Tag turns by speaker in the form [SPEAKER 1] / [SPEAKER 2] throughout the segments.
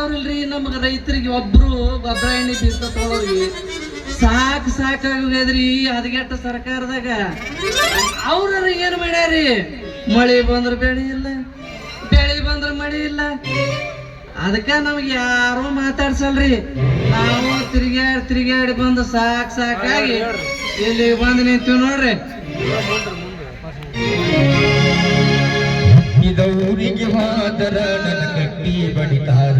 [SPEAKER 1] ಮಾಡೋರಿಲ್ರಿ ನಮ್ಗೆ ರೈತರಿಗೆ ಒಬ್ರು ಗೊಬ್ಬರ ಎಣ್ಣೆ ಬೀಜ ತಗೊಳೋರಿಗೆ ಸಾಕಾಗೋಗ್ಯದ್ರಿ ಹದಗೆಟ್ಟ ಸರ್ಕಾರದಾಗ. ಅವ್ರ ಏನ್ ಮಾಡ್ಯಾರಿ, ಮಳೆ ಬಂದ್ರ ಬೆಳೆ ಇಲ್ಲ, ಬೆಳೆ ಬಂದ್ರ ಮಳೆ ಇಲ್ಲ. ಅದಕ್ಕ ನಮ್ಗೆ ಯಾರು ಮಾತಾಡ್ಸಲ್ರಿ. ನಾವು ತಿರುಗಾಡಿ ಬಂದು ಸಾಕಾಗಿ ಇಲ್ಲಿ ಬಂದು ನಿಂತೀವಿ ನೋಡ್ರಿ.
[SPEAKER 2] ಊರಿಗೆ ಹೋದರ ನನ್ನ ಕಟ್ಟಿ ಬಡಿತಾರ,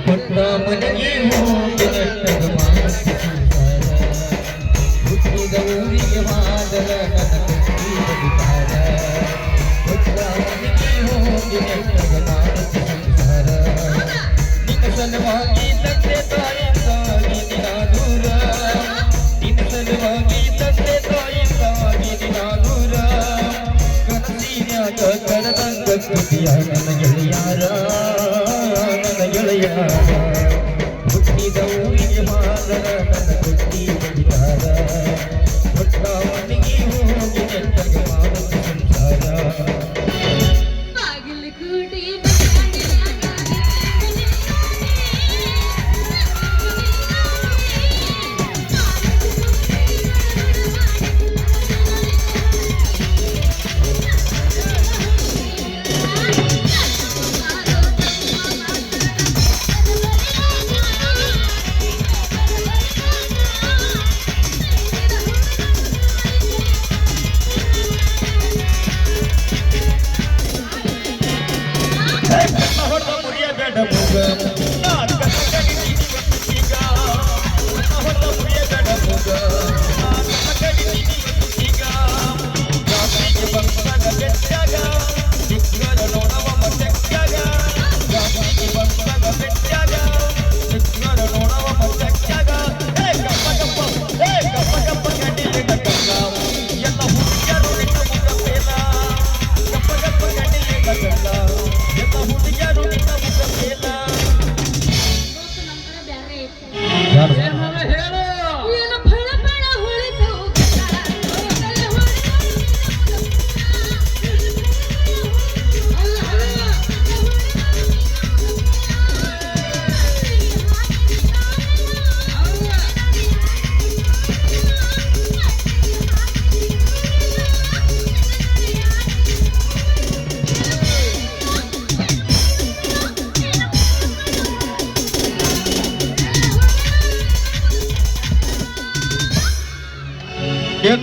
[SPEAKER 2] ಕೊಟ್ಟ ಮನೆಗೆ ಹೋಗಿ ನೆಟ್ಟಗ ಮಾಡಿಸಿದಾರ. ಹುಟ್ಟಿದ ಊರಿಗೆ ಹೋದರ ನನ್ನ ಕಟ್ಟಿ ಬಡಿತಾರ, ಕೊಟ್ಟ ಮನೆಗೆ ಹೋಗಿ ನೆಟ್ಟಗ ಮಾಡಿಸಿದಾರ. ನಿನ್ನ ಸಲುವಾಗಿ ತಂದೆ ತಾಯಿಂದಾಗಿ ದಿನ ದೂರ, ನಿನ್ನ ಸಲುವಾಗಿ ತಂದೆ ತಾಯಿಂದಾಗಿ ದಿನ ದೂರ. ಕರದಂಗ ಕೃತಿಯ ನನ್ನ ಗೆಳೆಯಾರ, ನನ್ನ ಗೆಳೆಯಾರ. ಹುಟ್ಟಿದ ಊರಿಗೆ ಮಾದರ ನನ್ನ ಕೊಟ್ಟಿ ಬಡಿದಾರ, ಕೊಟ್ಟ ಮನೆಗೆ ಹೋಗಿ ನೆಟ್ಟಗ ಮಾಡುತ್ತ ಸಂಸಾರ.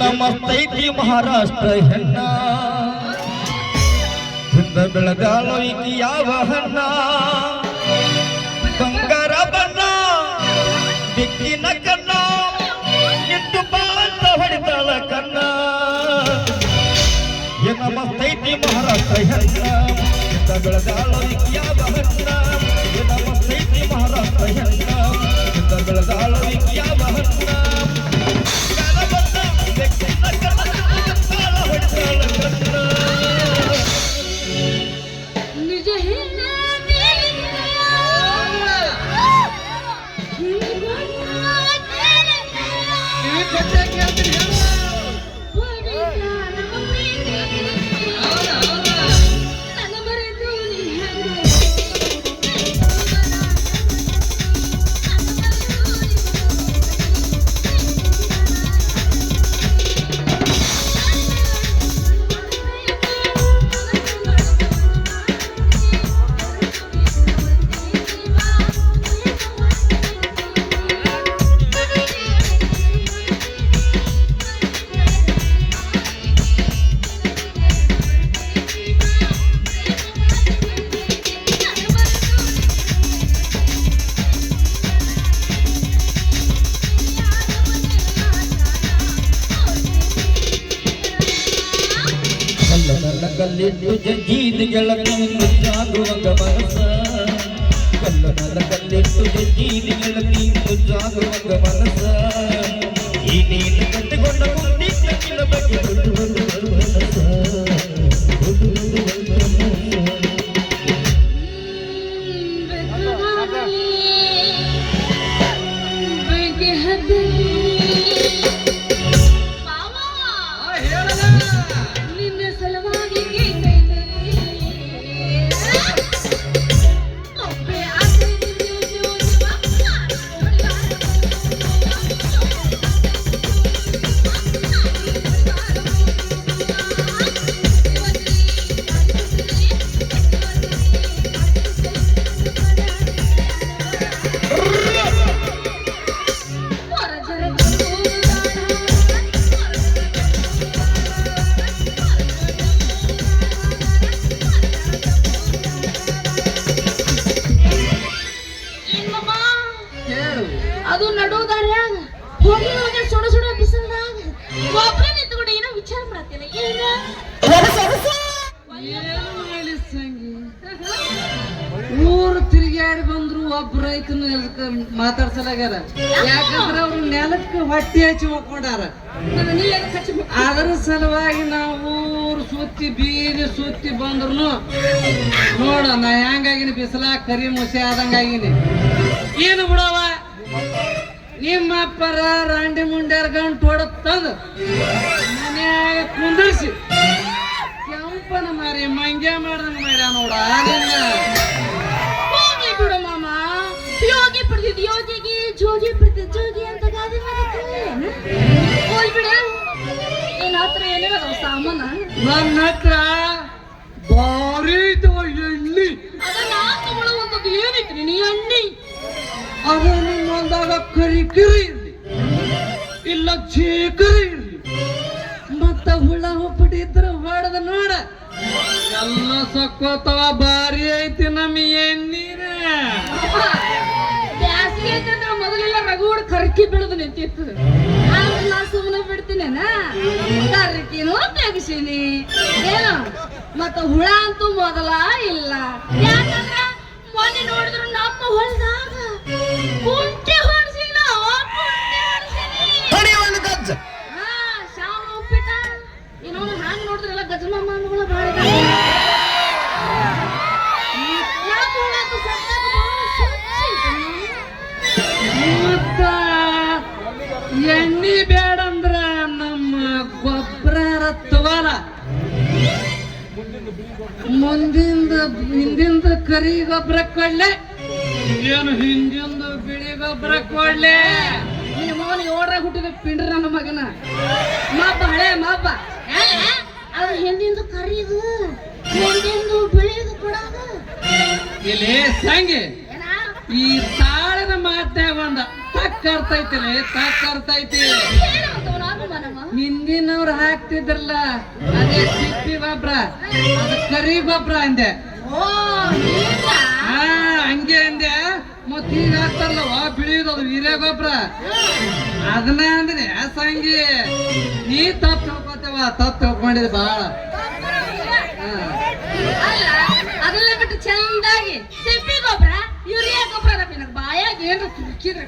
[SPEAKER 2] ನಮಸ್ತೈತಿ ಮಹಾರಾಷ್ಟ್ರ ಹೆಣ್ಣ, ಚಂದ ಬೆಳಗಾಲೋ ಈಕಿ ಯಾವ ಹಣ್ಣ. ಬಂಗಾರ ಬಣ್ಣ ಬೆಕ್ಕಿನ ಕಣ್ಣ, ನಿಟ್ಟು ಬಾಂತ ಹೊಡಿತಾಳ ಕಣ್ಣ. ನಮಸ್ತೈತಿ ಮಹಾರಾಷ್ಟ್ರ ಹೆಣ್ಣ, ಚಂದ ಬೆಳಗಾಲೋ ಈಕಿ ಯಾವ ಹಣ್ಣ. ನಮಸ್ತೈತಿ ಮಹಾರಾಷ್ಟ್ರ ಹೆಣ್ಣ, ಚಂದ ಬೆಳಗಾಲೋ ಈಕಿ ಯಾವ ಹಣ್ಣ. ಕಲ್ಲಿಟ್ಟು ಜಜ್ಜಿದ ಗೆಳತಿ ಮುದ್ದಾಗುವಂಗ ಮನಸ, ಕಲ್ಲನ ಕಲ್ಲಿಟ್ಟು ಜಜ್ಜಿದ ಗೆಳತಿ ಮುದ್ದಾಗುವಂಗ ಮನಸ. ಈ ನೀನು ಕಟ್ಟಿಕೊಂಡ ಬುದ್ಧಿ ಕಣ್ಣಿನ ಬಗ್ಗೆ ಮನಸ.
[SPEAKER 3] I'll ಅದು ನಡುವುದಾರ್ಯಾಗ ಹೋಗಿ ಹೋಗಿ ಸುಡ ಸುಡ ಬಿಸಿಲ್ದಾಗ ಒಬ್ಬರೇ ನಿಂತ್ಕೊಂಡು ಏನೋ ವಿಚಾರ ಮಾಡತ್ತಿಲ್ಲ ಏನ
[SPEAKER 1] ಏನು ಹೇಳಿ ಸಂಗಿ ಊರು ತಿರುಗಾಡಿ ಬಂದ್ರು ಒಬ್ಬ ರೈತನ ಮಾತಾಡ್ಸಲಾಗ್ಯಾರ ಯಾಕಂದ್ರ ಅವ್ರು ನೆಲಕ್ಕೆ ಹೊಟ್ಟೆ ಹಚ್ಚಿ ಹೋಗ್ಕೊಂಡಾರ ಅದರ ಸಲುವಾಗಿ ನಾವು ಊರು ಸುತ್ತಿ ಬೀದಿ ಸುತ್ತಿ ಬಂದ್ರು ನೋಡ ನಾ ಹೆಂಗಾಗಿನಿ ಬಿಸಿಲಾಗ ಕರಿ ಮುಸೆ ಆದಂಗಾಗಿನಿ ಏನು ಬಿಡವ ನಿಮ್ಮ ಅಪ್ಪರ ರಾಂಡಿ ಮುಂಡ್ಯಾರ ಗಂಟು ಹೊಡತ್ತಂದು ಮನ್ಯಾಗ ಕುಂದಿರ್ಸಿ ಕೆಂಪನ ಮಾರಿ ಮಂಗ್ಯ ಮಾಡ್ದಂಗ ಮಾಡ್ಯ ನೋಡ
[SPEAKER 3] ಹೋಗಿ ಬಿಡು ಮಾಮ ಯೋಗಿ ಬಿಡ್ತಿದ್ ಯೋಗಿಗೆ ಜೋಗಿ ಬಿಡ್ತಿದ್ ಜೋಗಿ ಅಂತ ಗಾದೆ ಹೋಗಿ ಬಿಡ ಏನ್ ಹತ್ರ ಏನಿಲ್ಲ ಸಾಮಾನ
[SPEAKER 1] ನನ್ನ ಹತ್ರ ಭಾರಿ ಇದ್ದವ ಎಣ್ಣಿ
[SPEAKER 3] ಅದ ನಾ ತಗೊಳ್ಳುವಂಥದ್ದು ಏನೈತ್ರಿ ನೀ ಎಣ್ಣಿ
[SPEAKER 1] ಅದು ನಿಮ್ಮೊಂದಾಗ ಕರಿ ಕರಿ ಇರ್ಲಿ ಇಲ್ಲ ಚೀಕರಿ ಇರ್ಲಿ ಮತ್ತ ಹುಳ ಹುಪ್ಪಡಿದ್ರ ಹೊಡೆದ ನೋಡ ಎಲ್ಲ ಸಕ್ಕೋತವ ಭಾರಿ ಐತಿ ನಮ್ಮ ಎಣ್ಣೀರ
[SPEAKER 3] ಬ್ಯಾಸಿಗೆ ಐತಂದ್ರ ಮೊದಲೆಲ್ಲ ರಗೂಡ್ ಕರ್ಕಿ ಬಿಡುದು ನಿಂತಿತ್ತು ಆದ್ರೆ ನಾ ಸುಮ್ಮನೆ ಬಿಡ್ತೀನೇನ ಕರ್ಕಿನೂ ತೆಗಿಸೀನಿ ಏನು ಮತ್ತ ಹುಳ ಅಂತೂ ಮೊದಲ ಇಲ್ಲ ಯಾಕಂದ್ರ ಮೊನ್ನೆ ನೋಡಿದ್ರು ನಮ್ಮ ಹೊಲದಾಗ ಕುಂಟೆ ಹೊಡ್ಸಿನ ಶಾವ ಉಪ್ಪಿಟ್ಟ ಇನ್ನೊಂದು ಹ್ಯಾಂಗ ನೋಡಿದ್ರಲ್ಲ ಗಜಮಮ್ಮ ಅನ್ನೋಳ ಭಾಳ
[SPEAKER 1] ಮತ್ತ ಎಣ್ಣಿ ಬೇಡಂದ್ರ ನಮ್ಮ ಗೊಬ್ಬರ ರತ್ತವಲ್ಲ ಹಿಂದಿಂದ ಕರಿ ಗೊಬ್ಬರ ಕೊಡ್ಲೆ ಏನು ಹಿಂದಿಂದ ಬಿಳಿ ಗೊಬ್ಬರ ಕೊಡ್ಲೆ
[SPEAKER 3] ನಿನ್ನ ಮಗನ ಏಳರಾಗ ಹುಟ್ಟಿದ ಪಿಂಡ್ರ ನನ್ನ ಮಗನ ಮಾಪ ಹಳೆ ಮಾಪ ಅದ್ರ ಹಿಂದಿಂದ ಕರೀದು ಮುಂದಿಂದು ಬೆಳೆದು ಕೊಡೋದು
[SPEAKER 1] ಇಲ್ಲಿ ಸಂಗಿ
[SPEAKER 3] ಏನ
[SPEAKER 1] ಈ ತಾಳದ ಮಾತ್ಯಾಗ ಒಂದ ತಕ್ಕರ್ತೈತಿಲಿ ತಕ್ಕರ್ತೈತಿ ಹಿಂದಿನವ್ರು ಹಾಕ್ತಿದ್ರಲ್ಲ ಅದೇ ಸಿಪ್ಪಿ ಗೊಬ್ಬರ ಅದು ಕರಿ ಗೊಬ್ಬರ ಅಂದೆ
[SPEAKER 3] ಓ ಹೀಗಾ?
[SPEAKER 1] ಹಾ ಹಂಗೆ ಅಂದೆ ಮತ್ ಈಗ ಹಾಕ್ತಾರಲ್ಲ ಬಿಳಿಯೋದು ಹಿರೇ ಗೊಬ್ಬರ ಅದನ್ನ ಅಂದ್ರೆ ಸಂಗಿ ನೀ ತಪ್ಪು ತಿಳ್ಕೊತೇವ ತಪ್ಪು ತಿಳ್ಕೊಂಡಿದ್ ಬಾಳ
[SPEAKER 3] ಅಲ್ಲ ಅದೆಲ್ಲ ಬಿಟ್ಟು ಚಂದಾಗಿ ಸಿಪ್ಪಿ ಗೊಬ್ಬರ ಯೂರಿಯಾ ಗೊಬ್ಬರ ನನಗೆ ಬಾಯಾಗ ಏನ್ರ ತುರ್ಕಿದ್ರೆ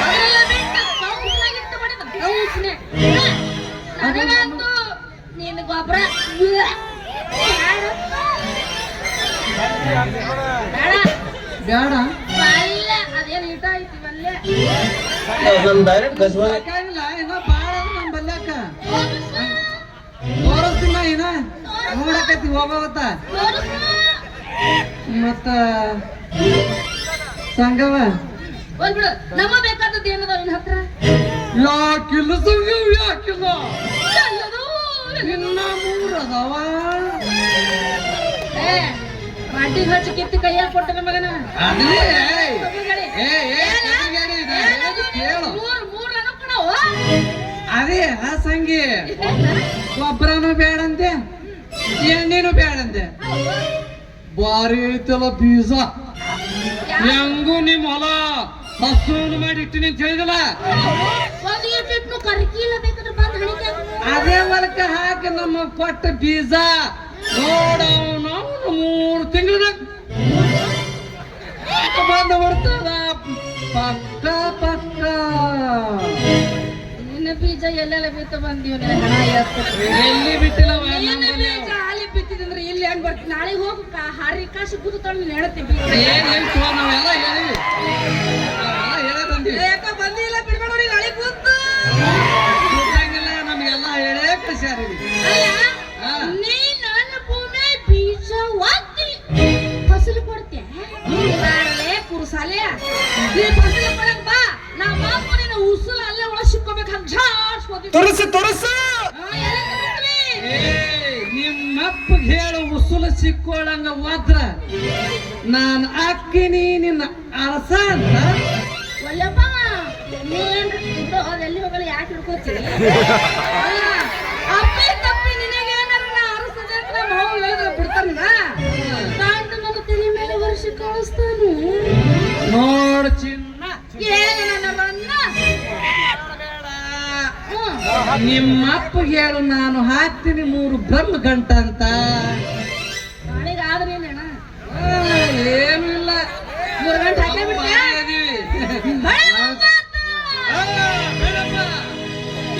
[SPEAKER 3] ಅದೆಲ್ಲ ಬಿಟ್ಟು ಕೌನ್ಸಿನಾಗಿಟ್ಟು ಮಾಡಿದ ಕೌನ್ಸಿನೇ ನನಗಂತೂ ನಿನ್ನ ಗೊಬ್ಬರ
[SPEAKER 1] ಬೇಡ
[SPEAKER 3] ಅಲ್ಲ ಅದೇನು ಇಟ ಐತಿ ಬಲ್ಲೆ
[SPEAKER 1] ಬೇಕಾಗಿಲ್ಲ ಇನ್ನ ಬಾಳ ನಮ್ ಬಲ್ಯಾಕ ತೋರಿಸ್ತಿಲ್ಲ ಇನ್ನ ನೋಡಕತ್ತಿ ಹೋಗೋವತ್ತ ಮತ್ತ ಸಂಗವ
[SPEAKER 3] ಹೋಗ್ಬಿಡು ನಮ್ಮ ಬೇಕಾದದ್ದು ಏನದ ನಿನ್ನ ಹತ್ರ
[SPEAKER 1] ಯಾಕಿಲ್ಲ ಸಂಗವ ಯಾಕಿಲ್ಲ
[SPEAKER 3] ಎಲ್ಲದೂ
[SPEAKER 1] ಇನ್ನ ಮೂರ್ ಅದಾವ
[SPEAKER 3] ಪಾಟಿ ಹಚ್ಚಿ ಕಿತ್ತಿ ಕೈಯಾಗ ಕೊಟ್ಟ ಮಗನ
[SPEAKER 1] ಅದೇ ಕೇಳು
[SPEAKER 3] ಮೂರ್ ಅನುಕೂಲವು
[SPEAKER 1] ಅದೇ ಆ ಸಂಗಿ ಗೊಬ್ಬರನು ಬೇಡಂತೆ ಎಣ್ಣೆನು ಬೇಡಂತೆ ಬಾರಿ ಐತಲ್ಲ ಬೀಜ ಹೆಂಗು ನಿಮ್ ಹೊಲ ಹಸುವನ್ನು ಮಾಡಿ ಇಟ್ಟಿನಿ ಅಂತ ಹೇಳಿದಲ್ಲ
[SPEAKER 3] ಒಂದು ಇಟ್ಟು ಕರ್ಕಿಲ್ಲ ಬೇಕಾದ್ರೆ ಬಂದು ಹಣಿಕೆ
[SPEAKER 1] ಅದೇ ಹೊಲಕ್ಕ ಹಾಕಿ ನಮ್ಮ ಕೊಟ್ಟ ಬೀಜ ನೋಡ ನಾವು 3 ತಿಂಗಳದಾಗ ಬಂದು ಬಿಡ್ತದ ಪಕ್ಕ ಪಕ್ಕ
[SPEAKER 3] ನಿನ್ನ ಬೀಜ ಎಲ್ಲೆಲ್ಲ ಬಿತ್ತು ಬಂದೀವಿ ಹಣ
[SPEAKER 1] ಎಲ್ಲಿ ಬಿಟ್ಟಿಲ್ಲ
[SPEAKER 3] ನಿನ್ನ ಬೀಜ ಅಲ್ಲಿ ಬಿತ್ತಿದಂದ್ರೆ ಇಲ್ಲಿ ಹೆಂಗ್ ಬರ್ತೀನಿ ನಾಳೆ ಹೋಗಿ ಹಾರಿ ಕಾಶಿ ಕೂತು ತಂದು ಹೇಳ್ತೀವಿ
[SPEAKER 1] ನಾವೆಲ್ಲ ಹೇಳಿವಿ ಹೇಳೇ ಬಂದಿವಿ
[SPEAKER 3] ಯಾಕ ಬಂದಿಲ್ಲ ಬಿಡ್ಬೇಡ್ರಿ ನಾಳೆ ಕೂತು
[SPEAKER 1] ನಮ್ಗೆಲ್ಲ ಹೇಳೇ ಕಳ್ಸ್ಯಾರಿ
[SPEAKER 3] ನೀ ನನ್ನ ಭೂಮಿ ಬೀಜ ಒತ್ತಿ ಫಸಲು ಕೊಡ್ತೀಯ ಕುರುಸಾಲೆ ನೀ ಫಸಲು ಕೊಡಕ್ ಬಾ ನಾ ಬಾಪು ನಿನ್ನ ಉಸುಲು ಅಲ್ಲೇ ಒಳಗೆ ಸಿಕ್ಕೋಬೇಕು ಹಂಗ
[SPEAKER 2] ತೋರಿಸು
[SPEAKER 1] ನಿಮ್ಮಪ್ಪ ಹೇಳು ಉಸುಲು ಸಿಕ್ಕೋಳಂಗ ಹೋದ್ರ ನಾನು ಅಕ್ಕಿನಿ ನಿನ್ನ ಅರಸ ಅಂತ
[SPEAKER 3] ಒಲ್ಲಪ್ಪ ನೀನ್ ಅದೆಲ್ಲಿ ಹೋಗಲ್ಲ ಯಾಕೆ ಹಿಡ್ಕೋತೀನಿ ಅಪ್ಪಿ ತಪ್ಪಿ ನಿನಗೇನಾರ ನಾ ಅರಸದೆ ಅಂತ ನಮ್ಮ ಅವ್ವ ಹೇಳಿದ್ರೆ ಬಿಡ್ತಾನ ತಾಂಡ ನನ್ನ ತಲೆ ಮೇಲೆ ವರ್ಷ ಕಳಿಸ್ತಾನು
[SPEAKER 1] ನೋಡು ಚಿನ್ನ
[SPEAKER 3] ಏನ
[SPEAKER 1] ನಿಮ್ಮಪ್ಪ ಹೇಳು, ನಾನು ಹಾಕ್ತೀನಿ 3 ಬ್ರಹ್ಮ ಗಂಟ ಅಂತ.
[SPEAKER 3] ನಾಳೆಗೆ ಆದ್ರೇನೇನ
[SPEAKER 1] ಏನು ಇಲ್ಲ,
[SPEAKER 3] 3 ಗಂಟೆ ಹಾಕೇ ಬಿಡ್ತೀಯ?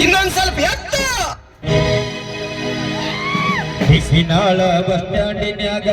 [SPEAKER 2] ಇನ್ನೊಂದ್ ಸ್ವಲ್ಪ ಎತ್ತು. ಬಿಸಿನಾಳ ಬಸ್ ಸ್ಟ್ಯಾಂಡಿನ್ಯಾಗ